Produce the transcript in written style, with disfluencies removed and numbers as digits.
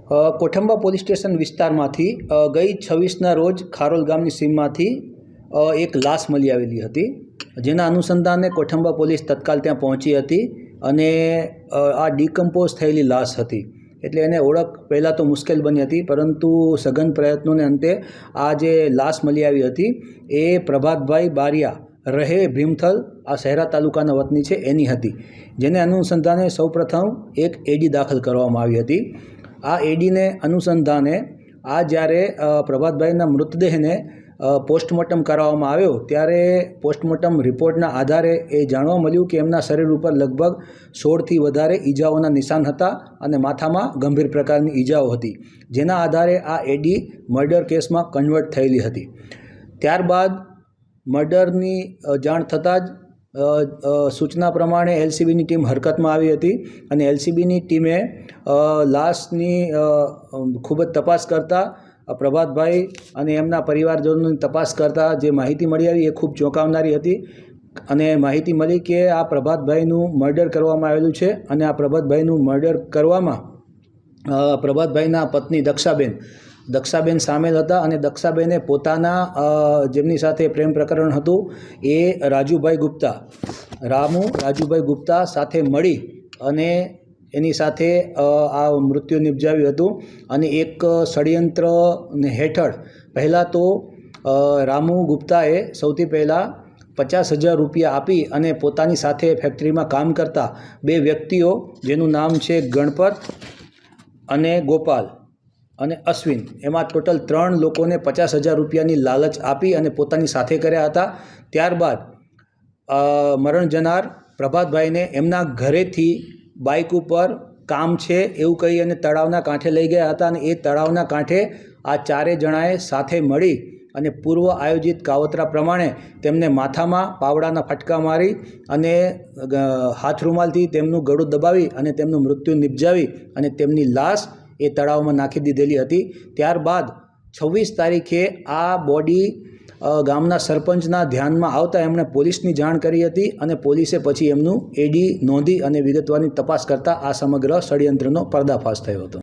Kothamba police station વિસ્તારમાંથી ગઈ 26ના રોજ ખારોલ ગામની સીમમાંથી એક લાશ મળી આવેલી હતી, જેના અનુસંધાને કોઠંબા પોલીસ તત્કાલ ત્યાં પહોંચી હતી અને આ ડિકમ્પોઝ થયેલી લાશ હતી, એટલે એને ઓળખ પહેલાં તો મુશ્કેલ બની હતી, પરંતુ સઘન પ્રયત્નોને અંતે આ જે લાશ મળી આવી હતી એ પ્રભાતભાઈ બારિયા રહે ભીમથલ, આ શહેરા તાલુકાના વતની છે, એની હતી, જેને અનુસંધાને સૌપ્રથમ એક એડી દાખલ કરવામાં આવી હતી। આ એડીને અનુસંધાને આ જ્યારે પ્રભાતભાઈના મૃતદેહને પોસ્ટમોર્ટમ કરાવવામાં આવ્યો ત્યારે પોસ્ટમોર્ટમ રિપોર્ટના આધારે એ જાણવા મળ્યું કે એમના શરીર ઉપર લગભગ 16થી વધારે ઈજાઓના નિશાન હતા અને માથામાં ગંભીર પ્રકારની ઈજાઓ હતી, જેના આધારે આ એડી મર્ડર કેસમાં કન્વર્ટ થયેલી હતી। ત્યારબાદ મર્ડરની જાણ થતાં જ સૂચના પ્રમાણે એલસીબીની ટીમ હરકતમાં આવી હતી અને એલસીબીની ટીમે લાશની ખૂબ જ તપાસ કરતાં પ્રભાતભાઈ અને એમના પરિવારજનોની તપાસ કરતાં જે માહિતી મળી આવી એ ખૂબ ચોંકાવનારી હતી અને માહિતી મળી કે આ પ્રભાતભાઈનું મર્ડર કરવામાં આવેલું છે અને આ પ્રભાતભાઈનું મર્ડર કરવામાં પ્રભાતભાઈના પત્ની દક્ષાબેન સામેલ હતા અને દક્ષાબેને પોતાના જેમની સાથે પ્રેમ પ્રકરણ હતું એ રાજુભાઈ ગુપ્તા સાથે મળી અને એની સાથે આ મૃત્યુ નિપજાવ્યું હતું અને એક ષડયંત્ર હેઠળ પહેલાં તો રામુ ગુપ્તાએ સૌથી પહેલાં 50,000 રૂપિયા આપી અને પોતાની સાથે ફેક્ટરીમાં કામ કરતા બે વ્યક્તિઓ જેનું નામ છે ગણપત અને ગોપાલ અને અશ્વિન, એમાં ટોટલ 3 લોકોને 50,000 રૂપિયાની લાલચ આપી અને પોતાની સાથે કર્યા હતા। ત્યારબાદ મરણ જનાર પ્રભાતભાઈને એમના ઘરેથી બાઇક ઉપર કામ છે એવું કહી અને તળાવના કાંઠે લઈ ગયા હતા અને એ તળાવના કાંઠે આ ચારે જણાએ સાથે મળી અને પૂર્વ આયોજિત કાવતરા પ્રમાણે તેમને માથામાં પાવડાના ફટકા મારી અને હાથ રૂમાલથી તેમનું ગળું દબાવી અને તેમનું મૃત્યુ નિપજાવી અને તેમની લાશ એ તળાવમાં નાખી દીધેલી હતી। ત્યારબાદ 26 તારીખે આ બોડી ગામના સરપંચના ધ્યાનમાં આવતા એમણે પોલીસની જાણ કરી હતી અને પોલીસે પછી એમનું એડી નોંધી અને વિગતવારની તપાસ કરતાં આ સમગ્ર ષડયંત્રનો પર્દાફાશ થયો હતો।